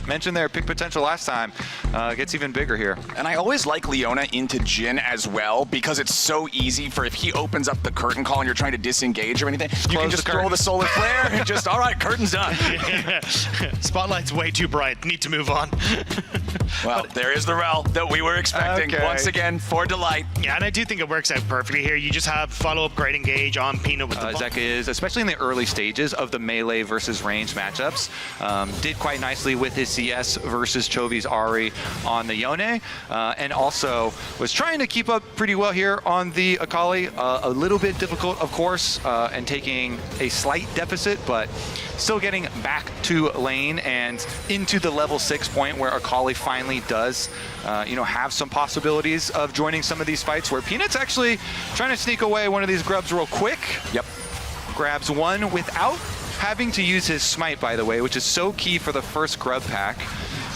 mentioned their pick potential last time gets even bigger here. And I always like Leona into Jhin as well because it's so easy for if he opens up the curtain call and you're trying to disengage or anything, you can just throw the solar flare and just, all right, curtain's done. Yeah. Spotlight's way too bright. Need to move on. Well, there is the rel that we were expecting once again for Delight. Yeah, and I do think it works out perfectly here. You just have follow-up great engage on Peanut with the Zeka is, especially in the early stages of the melee versus range matchups, did quite nicely with his CS versus Chovy's Ahri on the Yone, and also was trying to keep up pretty well here on the Akali. A little bit difficult, of course, and taking a slight deficit, but still getting back to lane and into the level 6 point where Akali finally does, have some possibilities of joining some of these fights where Peanut's actually trying to sneak away one of these grubs real quick. Yep. Grabs one without having to use his smite, by the way, which is so key for the first grub pack.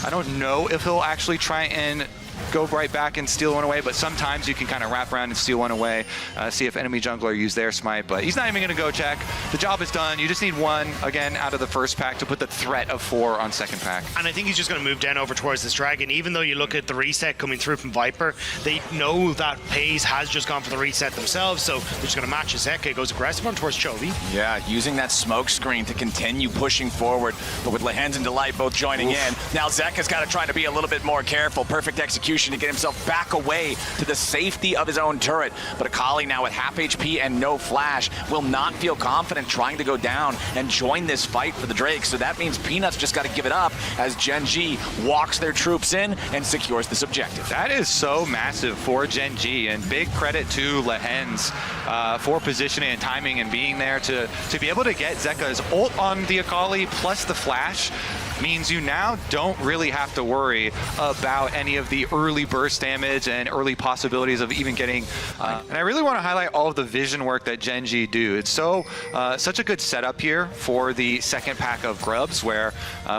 I don't know if he'll actually try and go right back and steal one away, but sometimes you can kind of wrap around and steal one away, see if enemy jungler use their smite, but he's not even going to go check. The job is done. You just need one, again, out of the first pack to put the threat of 4 on second pack. And I think he's just going to move down over towards this dragon. Even though you look at the reset coming through from Viper, they know that FaZe has just gone for the reset themselves, so they're just going to match Zeka. Goes aggressive on towards Chovy. Yeah, using that smoke screen to continue pushing forward, but with Lehens and Delight both joining in. Now Zeka's got to try to be a little bit more careful. Perfect execution to get himself back away to the safety of his own turret. But Akali now with half HP and no flash will not feel confident trying to go down and join this fight for the Drake. So that means Peanut's just got to give it up as GENG walks their troops in and secures this objective. That is so massive for GENG, and big credit to Lehens for positioning and timing and being there to be able to get Zeka's ult on the Akali plus the flash. Means you now don't really have to worry about any of the early burst damage and early possibilities of even getting, and I really want to highlight all of the vision work that GENG do. It's such a good setup here for the second pack of grubs where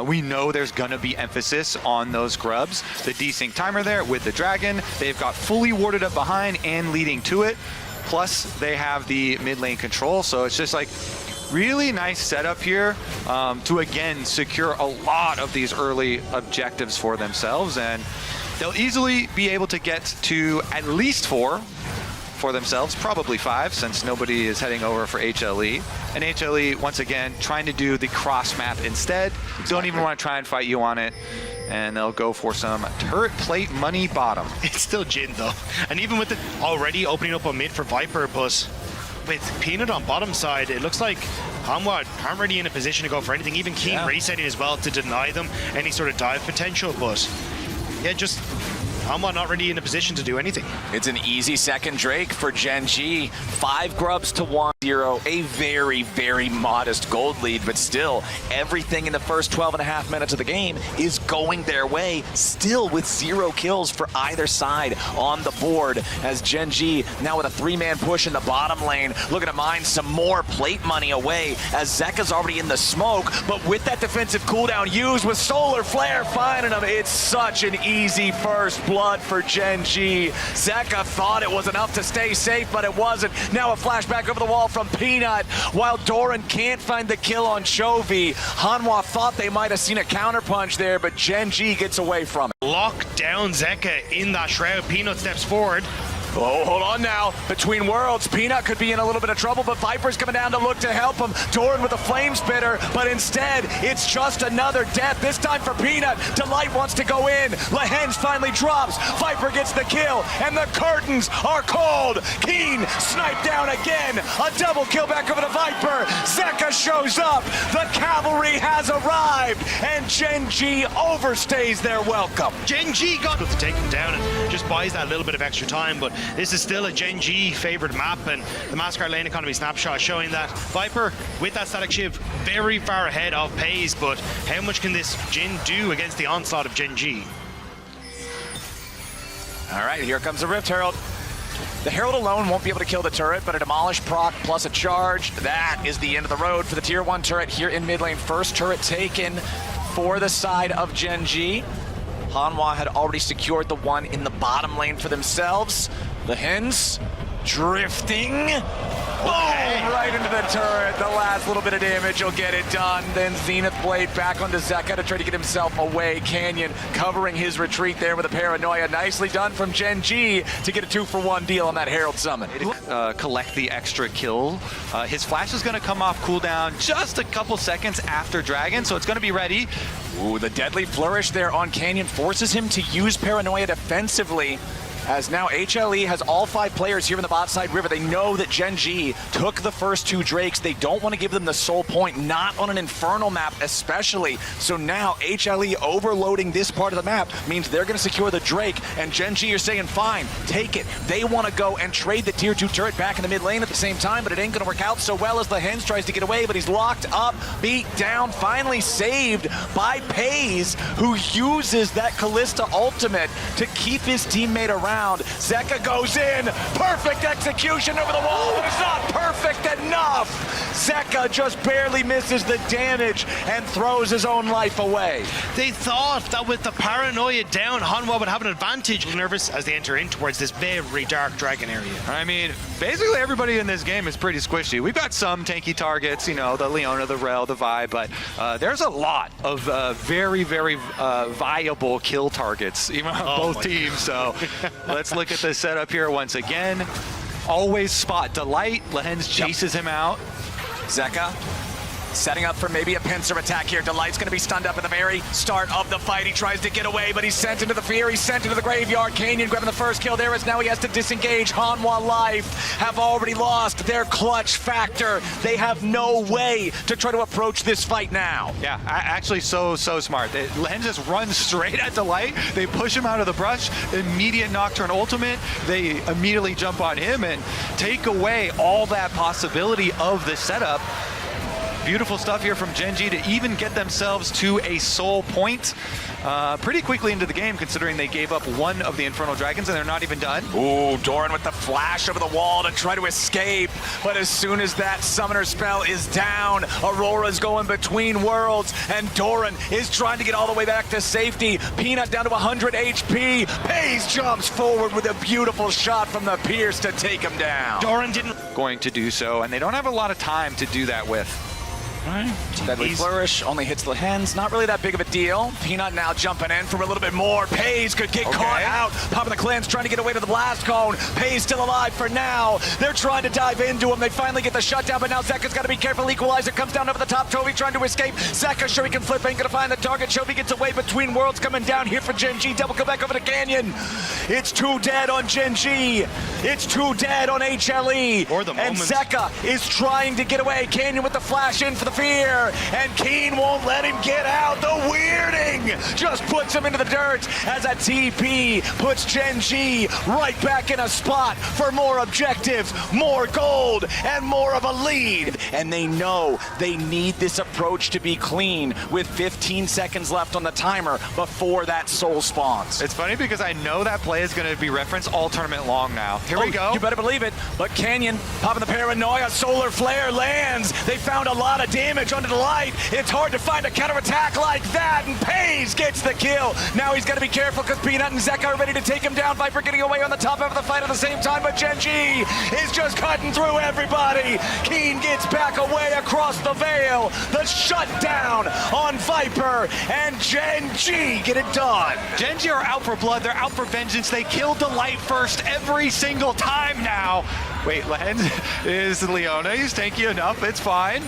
we know there's gonna be emphasis on those grubs. The desync timer there with the dragon, they've got fully warded up behind and leading to it. Plus they have the mid lane control, so it's just like really nice setup here to again secure a lot of these early objectives for themselves, and they'll easily be able to get to at least 4 for themselves, probably 5 since nobody is heading over for HLE. And HLE, once again, trying to do the cross map instead. Don't even want to try and fight you on it. And they'll go for some turret plate money bottom. It's still Jhin though. And even with it already opening up a mid for Viper, but with Peanut on bottom side, it looks like Hanwha aren't really in a position to go for anything. Even Keen resetting as well to deny them any sort of dive potential, but yeah, just Hanwha not really in a position to do anything. It's an easy second Drake for GENG. 5 grubs to 1-0. A very, very modest gold lead, but still, everything in the first 12.5 minutes of the game is going their way, still with 0 kills for either side on the board, as GENG now with a 3-man push in the bottom lane, looking to mine some more plate money away, as Zeka's already in the smoke, but with that defensive cooldown used with solar flare finding him, it's such an easy first blood for GENG. Zeka thought it was enough to stay safe, but it wasn't. Now a flashback over the wall from Peanut, while Doran can't find the kill on Chovy. Hanwha thought they might have seen a counterpunch there, but GENG gets away from it. Lock down Zeka in that shroud. Peanut steps forward. Oh, hold on now. Between worlds, Peanut could be in a little bit of trouble, but Viper's coming down to look to help him. Doran with a flame spitter, but instead, it's just another death. This time for Peanut. Delight wants to go in. Lehens finally drops. Viper gets the kill, and the curtains are called. Keen sniped down again. A double kill back over to Viper. Zeka shows up. The cavalry has arrived, and GENG overstays their welcome. GENG got to take him down and just buys that little bit of extra time, but this is still a GENG favored map, and the Mascot lane economy snapshot showing that Viper with that static shiv very far ahead of FaZe, but how much can this Jhin do against the onslaught of GENG? All right, here comes the Rift Herald. The Herald alone won't be able to kill the turret, but a Demolish proc plus a charge, that is the end of the road for the tier 1 turret here in mid lane. First turret taken for the side of GENG. Hanwha had already secured the one in the bottom lane for themselves. The Hens drifting Boom! Right into the turret. The last little bit of damage will get it done. Then Zenith Blade back onto Zeka to try to get himself away. Canyon covering his retreat there with a paranoia. Nicely done from Gen G to get a 2-for-1 deal on that Herald Summon. Collect the extra kill. His flash is going to come off cooldown just a couple seconds after Dragon, so it's going to be ready. Ooh, the deadly flourish there on Canyon forces him to use paranoia defensively. As now HLE has all 5 players here in the bot side river. They know that Gen G took the first 2 Drakes. They don't want to give them the soul point, not on an Infernal map especially. So now HLE overloading this part of the map means they're going to secure the Drake, and Gen G are saying, fine, take it. They want to go and trade the tier 2 turret back in the mid lane at the same time, but it ain't going to work out so well as the Hens tries to get away, but he's locked up, beat down, finally saved by Pays, who uses that Callista ultimate to keep his teammate around. Zeka goes in, perfect execution over the wall, but it's not perfect enough. Zeka just barely misses the damage and throws his own life away. They thought that with the paranoia down, Hanwha would have an advantage. Nervous as they enter in towards this very dark dragon area. I mean, basically everybody in this game is pretty squishy. We've got some tanky targets, you know, the Leona, the Rel, the Vi, but there's a lot of very, very viable kill targets, even on both teams. So let's look at the setup here once again. Always spot Delight. Lehens chases him out. Zeka setting up for maybe a pincer attack here. Delight's going to be stunned up at the very start of the fight. He tries to get away, but he's sent into the fear. He's sent into the graveyard. Canyon grabbing the first kill there as now he has to disengage. Hanwha Life have already lost their clutch factor. They have no way to try to approach this fight now. Yeah, actually so smart. Lehens just runs straight at Delight. They push him out of the brush. Immediate Nocturne ultimate. They immediately jump on him and take away all that possibility of the setup. Beautiful stuff here from Gen G to even get themselves to a soul point pretty quickly into the game, considering they gave up 1 of the Infernal Dragons and they're not even done. Ooh, Doran with the flash over the wall to try to escape. But as soon as that summoner spell is down, Aurora's going between worlds and Doran is trying to get all the way back to safety. Peanut down to 100 HP. Pays jumps forward with a beautiful shot from the Pierce to take him down. Doran didn't Going to do so, and they don't have a lot of time to do that with. Deadly Flourish only hits the Hens. Not really that big of a deal. Peanut now jumping in for a little bit more. Pays could get caught out. Popping the Clans trying to get away to the blast cone. Pays still alive for now. They're trying to dive into him. They finally get the shutdown, but now Zeka's got to be careful. Equalizer comes down over the top. Chovy trying to escape. Zeka sure he can flip. Ain't going to find the target. Chovy gets away between worlds coming down here for Gen G. Double come back over to Canyon. It's 2 dead on Gen G. It's 2 dead on HLE. For the moment. And Zeka is trying to get away. Canyon with the flash in for the fear. And Keen won't let him get out. The weirding just puts him into the dirt as a TP puts Gen G right back in a spot for more objectives, more gold, and more of a lead. And they know they need this approach to be clean with 15 seconds left on the timer before that soul spawns. It's funny because I know that play is going to be referenced all tournament long now. Here we go. You better believe it. But Canyon popping the paranoia. Solar flare lands. They found a lot of damage on the Light. It's hard to find a counterattack like that, and Pays gets the kill. Now he's got to be careful because Peanut and Zeka are ready to take him down. Viper getting away on the top half of the fight at the same time, but Gen G is just cutting through everybody. Keen gets back away across the veil. The shutdown on Viper, and Gen G get it done. Gen G are out for blood. They're out for vengeance. They kill Delight first every single time now. Wait, Lehens is Leona. He's tanky enough. It's fine.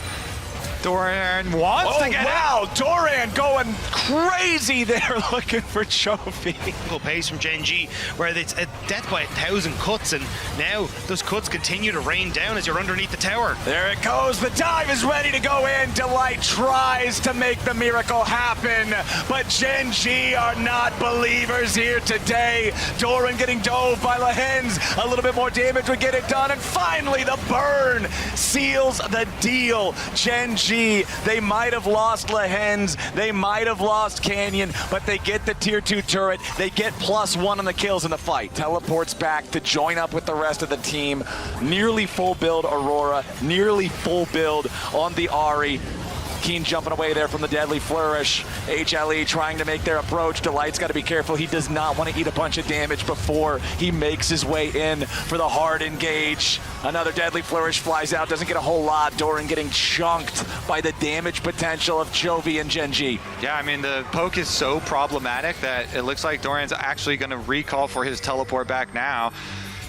Doran wants to get out. Doran going crazy there looking for Trophy. Pace from Gen G, where it's a death by 1,000 cuts, and now those cuts continue to rain down as you're underneath the tower. There it goes. The dive is ready to go in. Delight tries to make the miracle happen, but Gen G are not believers here today. Doran getting dove by Lehens. A little bit more damage would get it done, and finally the burn seals the deal. Gen G, they might have lost Lehens, they might have lost Canyon, but they get the tier 2 turret. They get +1 on the kills in the fight. Teleports back to join up with the rest of the team. Nearly full build Aurora, nearly full build on the Ahri. Keen jumping away there from the deadly flourish. HLE trying to make their approach. Delight's got to be careful. He does not want to eat a bunch of damage before he makes his way in for the hard engage. Another deadly flourish flies out, doesn't get a whole lot. Doran getting chunked by the damage potential of Chovy and GENG. Yeah, I mean, the poke is so problematic that it looks like Doran's actually going to recall for his teleport back now.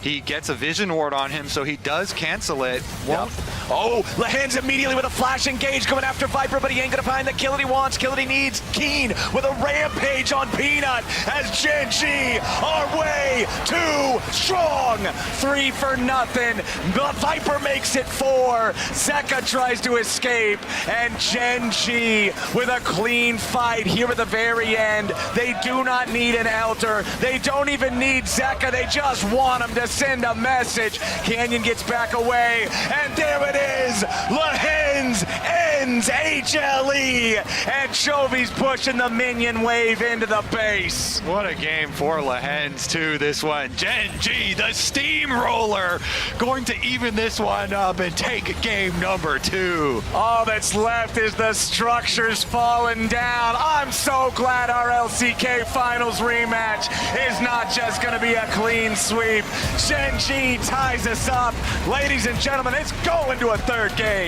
He gets a vision ward on him, so he does cancel it. Yep. Oh, Lehen's immediately with a flash engage going after Viper, but he ain't gonna find the kill that he wants, kill that he needs. Keen with a rampage on Peanut as GENG are way too strong. 3 for nothing. The Viper makes it 4. Zeka tries to escape, and GENG with a clean fight here at the very end. They do not need an Elder. They don't even need Zeka. They just want him to send a message. Canyon gets back away, and there it is. Lehen's ends HLE, and Chovy's pushing the minion wave into the base. What a game for Lehen's too, this one. GENG, the steamroller, going to even this one up and take game number 2. All that's left is the structures falling down. I'm so glad our LCK Finals rematch is not just going to be a clean sweep. GENG ties us up. Ladies and gentlemen, it's going to a third game.